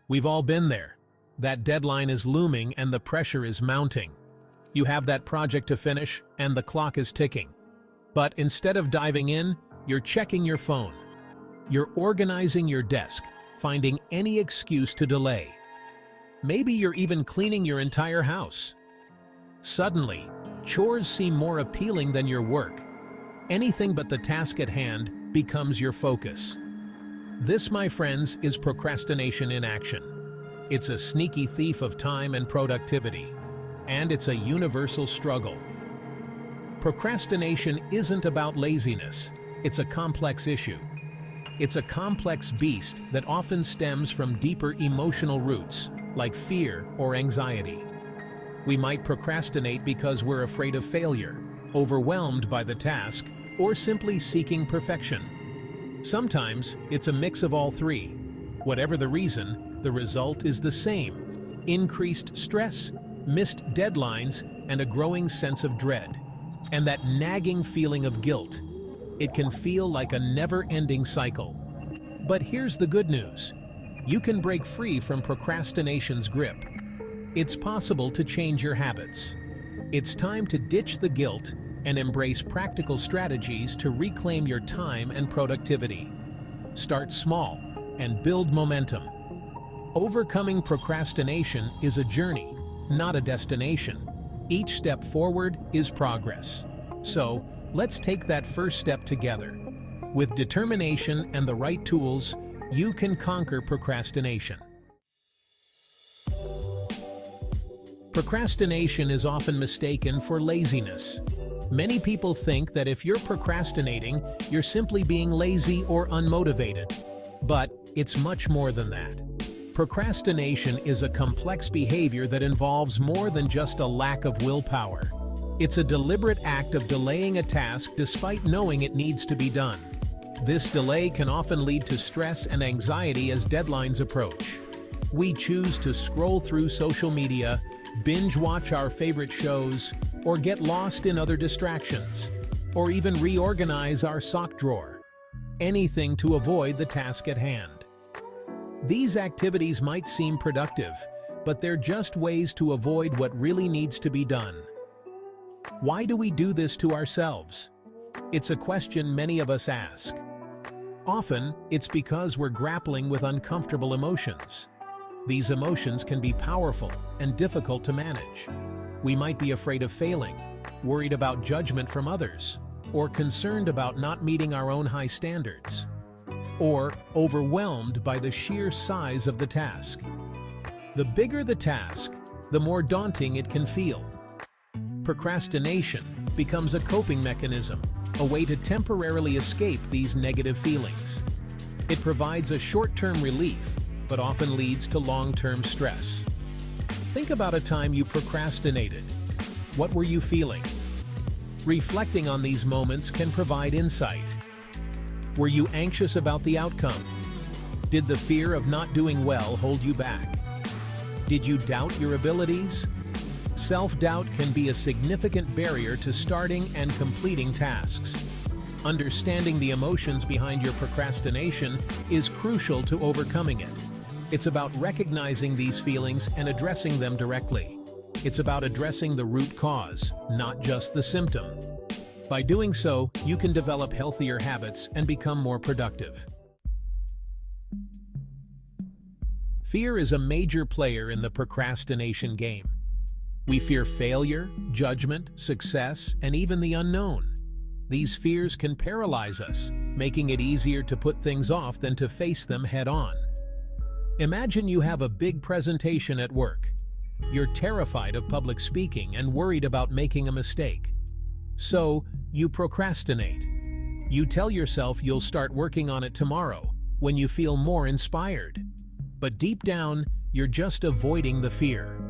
We've all been there. That deadline is looming and the pressure is mounting. You have that project to finish and the clock is ticking. But instead of diving in, you're checking your phone. You're organizing your desk, finding any excuse to delay. Maybe you're even cleaning your entire house. Suddenly, chores seem more appealing than your work. Anything but the task at hand becomes your focus. This, my friends, is procrastination in action. It's a sneaky thief of time and productivity, and it's a universal struggle. Procrastination isn't about laziness. It's a complex issue. It's a complex beast that often stems from deeper emotional roots, like fear or anxiety. We might procrastinate because we're afraid of failure, overwhelmed by the task, or simply seeking perfection. Sometimes it's a mix of all three. Whatever the reason, the result is the same: increased stress, missed deadlines, and a growing sense of dread. And that nagging feeling of guilt. It can feel like a never-ending cycle. But here's the good news. You can break free from procrastination's grip. It's possible to change your habits. It's time to ditch the guilt and embrace practical strategies to reclaim your time and productivity. Start small and build momentum. Overcoming procrastination is a journey, not a destination. Each step forward is progress. So, let's take that first step together. With determination and the right tools, you can conquer procrastination. Procrastination is often mistaken for laziness. Many people think that if you're procrastinating, you're simply being lazy or unmotivated. But it's much more than that. Procrastination is a complex behavior that involves more than just a lack of willpower. It's a deliberate act of delaying a task despite knowing it needs to be done. This delay can often lead to stress and anxiety as deadlines approach. We choose to scroll through social media, binge watch our favorite shows, or get lost in other distractions, or even reorganize our sock drawer. Anything to avoid the task at hand. These activities might seem productive, but they're just ways to avoid what really needs to be done. Why do we do this to ourselves? It's a question many of us ask. Often, it's because we're grappling with uncomfortable emotions. These emotions can be powerful and difficult to manage. We might be afraid of failing, worried about judgment from others, or concerned about not meeting our own high standards, or overwhelmed by the sheer size of the task. The bigger the task, the more daunting it can feel. Procrastination becomes a coping mechanism, a way to temporarily escape these negative feelings. It provides a short-term relief, but often leads to long-term stress. Think about a time you procrastinated. What were you feeling? Reflecting on these moments can provide insight. Were you anxious about the outcome? Did the fear of not doing well hold you back? Did you doubt your abilities? Self-doubt can be a significant barrier to starting and completing tasks. Understanding the emotions behind your procrastination is crucial to overcoming it. It's about recognizing these feelings and addressing them directly. It's about addressing the root cause, not just the symptom. By doing so, you can develop healthier habits and become more productive. Fear is a major player in the procrastination game. We fear failure, judgment, success, and even the unknown. These fears can paralyze us, making it easier to put things off than to face them head-on. Imagine you have a big presentation at work. You're terrified of public speaking and worried about making a mistake. So, you procrastinate. You tell yourself you'll start working on it tomorrow, when you feel more inspired. But deep down, you're just avoiding the fear.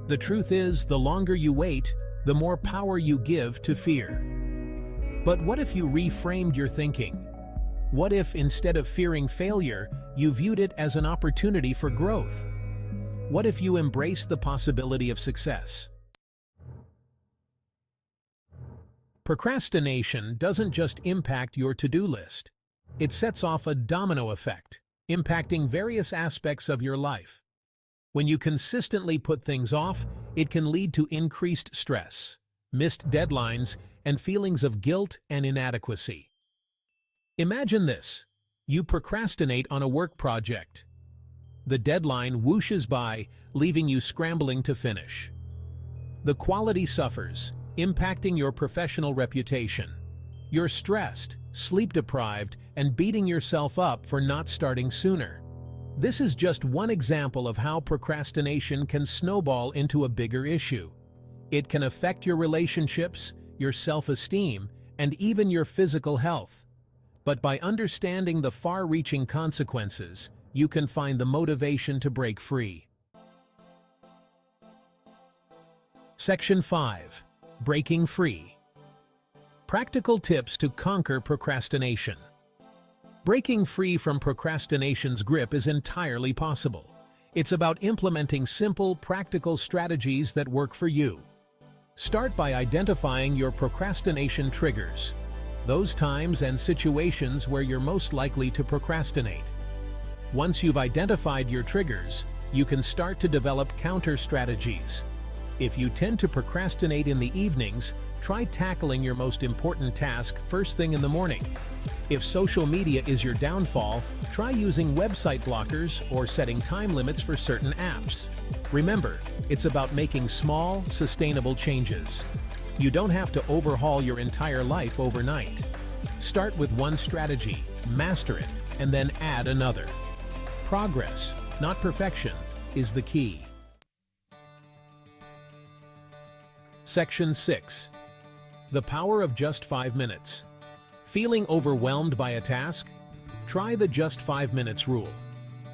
The truth is, the longer you wait, the more power you give to fear. But what if you reframed your thinking? What if, instead of fearing failure, you viewed it as an opportunity for growth? What if you embraced the possibility of success? Procrastination doesn't just impact your to-do list. It sets off a domino effect. impacting various aspects of your life. When you consistently put things off, it can lead to increased stress, missed deadlines, and feelings of guilt and inadequacy. Imagine this. You procrastinate on a work project. The deadline whooshes by, leaving you scrambling to finish. The quality suffers, impacting your professional reputation. You're stressed, sleep-deprived, and beating yourself up for not starting sooner. This is just one example of how procrastination can snowball into a bigger issue. It can affect your relationships, your self-esteem, and even your physical health. But by understanding the far-reaching consequences, you can find the motivation to break free. Section 5. Breaking Free. Practical tips to conquer procrastination. Breaking free from procrastination's grip is entirely possible. It's about implementing simple, practical strategies that work for you. Start by identifying your procrastination triggers, those times and situations where you're most likely to procrastinate. Once you've identified your triggers, you can start to develop counter strategies. If you tend to procrastinate in the evenings, try tackling your most important task first thing in the morning. If social media is your downfall, try using website blockers or setting time limits for certain apps. Remember, it's about making small, sustainable changes. You don't have to overhaul your entire life overnight. Start with one strategy, master it, and then add another. Progress, not perfection, is the key. Section 6. The power of just 5 minutes. Feeling overwhelmed by a task? Try the just 5 minutes rule.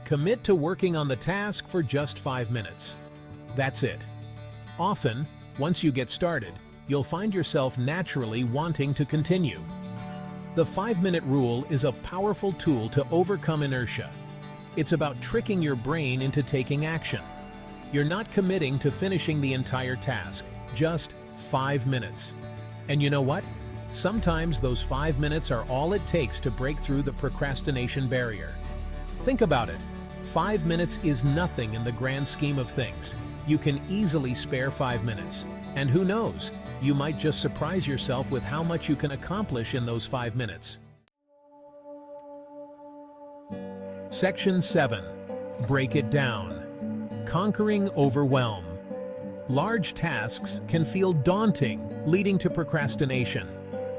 Commit to working on the task for just 5 minutes. That's it. Often, once you get started, you'll find yourself naturally wanting to continue. The 5-minute rule is a powerful tool to overcome inertia. It's about tricking your brain into taking action. You're not committing to finishing the entire task, just 5 minutes. And you know what? Sometimes those 5 minutes are all it takes to break through the procrastination barrier. Think about it. 5 minutes is nothing in the grand scheme of things. You can easily spare 5 minutes. And who knows, you might just surprise yourself with how much you can accomplish in those 5 minutes. Section 7. Break it down. Conquering overwhelm. Large tasks can feel daunting, leading to procrastination.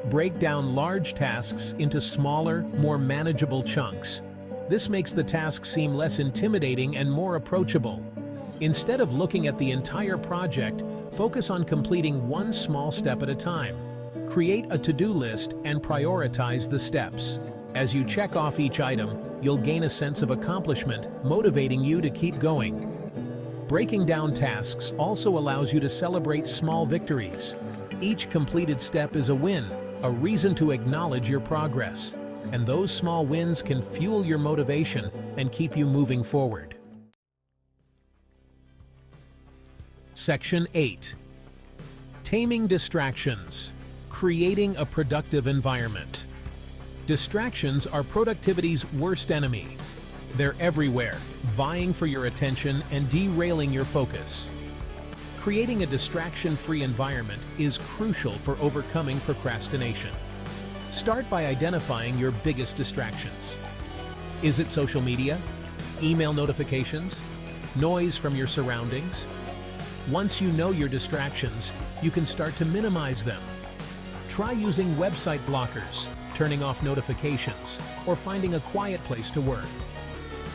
Break down large tasks into smaller, more manageable chunks. This makes the task seem less intimidating and more approachable. Instead of looking at the entire project, focus on completing one small step at a time. Create a to-do list and prioritize the steps. As you check off each item, you'll gain a sense of accomplishment, motivating you to keep going. Breaking down tasks also allows you to celebrate small victories. Each completed step is a win, a reason to acknowledge your progress. And those small wins can fuel your motivation and keep you moving forward. Section 8. Taming distractions. Creating a productive environment. Distractions are productivity's worst enemy. They're everywhere, vying for your attention and derailing your focus. Creating a distraction-free environment is crucial for overcoming procrastination. Start by identifying your biggest distractions. Is it social media? Email notifications? Noise from your surroundings? Once you know your distractions, you can start to minimize them. Try using website blockers, turning off notifications, or finding a quiet place to work.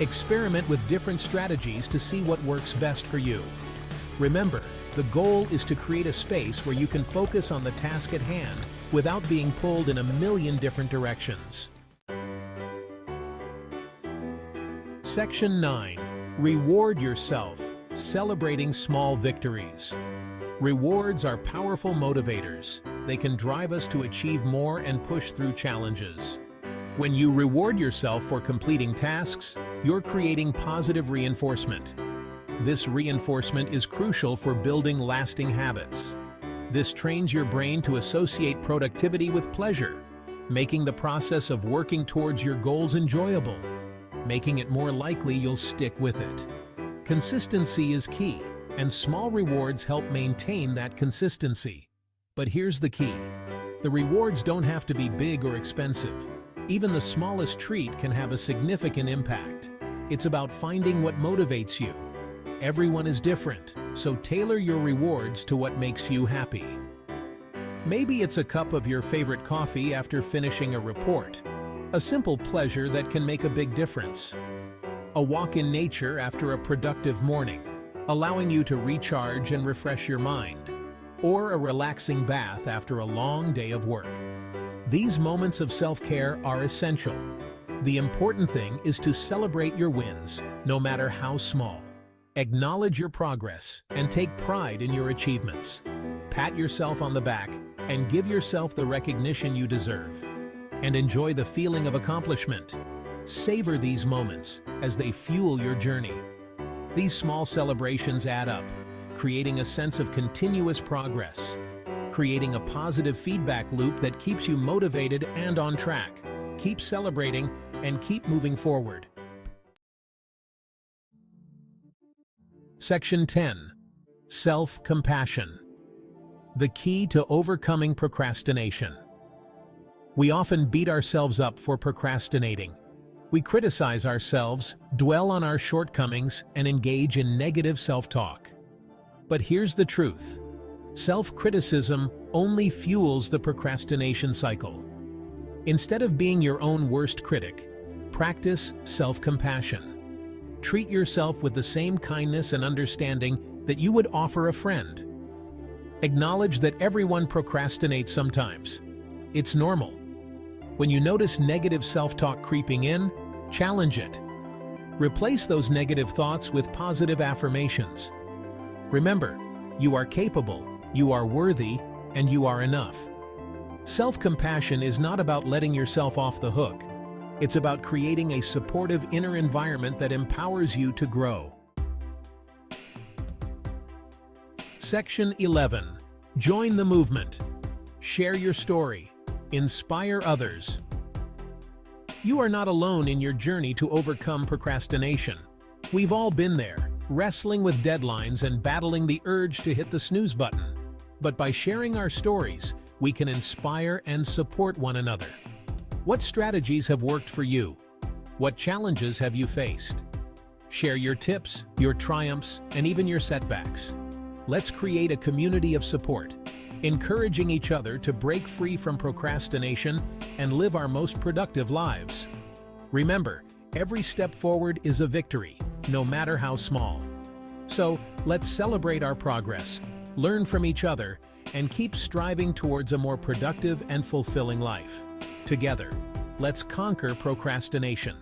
Experiment with different strategies to see what works best for you. Remember, the goal is to create a space where you can focus on the task at hand without being pulled in a million different directions. Section 9. Reward yourself, celebrating small victories. Rewards are powerful motivators. They can drive us to achieve more and push through challenges. When you reward yourself for completing tasks, you're creating positive reinforcement. This reinforcement is crucial for building lasting habits. This trains your brain to associate productivity with pleasure, making the process of working towards your goals enjoyable. making it more likely you'll stick with it. Consistency is key, and small rewards help maintain that consistency. But here's the key. The rewards don't have to be big or expensive. Even the smallest treat can have a significant impact. It's about finding what motivates you. Everyone is different, so tailor your rewards to what makes you happy. Maybe it's a cup of your favorite coffee after finishing a report, a simple pleasure that can make a big difference. A walk in nature after a productive morning, allowing you to recharge and refresh your mind. Or a relaxing bath after a long day of work. These moments of self-care are essential. The important thing is to celebrate your wins, no matter how small. Acknowledge your progress and take pride in your achievements. Pat yourself on the back and give yourself the recognition you deserve. And enjoy the feeling of accomplishment. Savor these moments as they fuel your journey. These small celebrations add up, creating a sense of continuous progress, creating a positive feedback loop that keeps you motivated and on track. Keep celebrating and keep moving forward. Section 10. Self-compassion. The key to overcoming procrastination. We often beat ourselves up for procrastinating. We criticize ourselves, dwell on our shortcomings, and engage in negative self-talk. But here's the truth. Self-criticism only fuels the procrastination cycle. Instead of being your own worst critic, practice self-compassion. Treat yourself with the same kindness and understanding that you would offer a friend. Acknowledge that everyone procrastinates sometimes. It's normal. When you notice negative self-talk creeping in, challenge it. Replace those negative thoughts with positive affirmations. Remember, you are capable, you are worthy, and you are enough. Self-compassion is not about letting yourself off the hook. It's about creating a supportive inner environment that empowers you to grow. Section 11. Join the movement. Share your story. Inspire others. You are not alone in your journey to overcome procrastination. We've all been there, wrestling with deadlines and battling the urge to hit the snooze button. But by sharing our stories, we can inspire and support one another. What strategies have worked for you? What challenges have you faced? Share your tips, your triumphs, and even your setbacks. Let's create a community of support, encouraging each other to break free from procrastination and live our most productive lives. Remember, every step forward is a victory, no matter how small. So, let's celebrate our progress, learn from each other, and keep striving towards a more productive and fulfilling life. Together, let's conquer procrastination.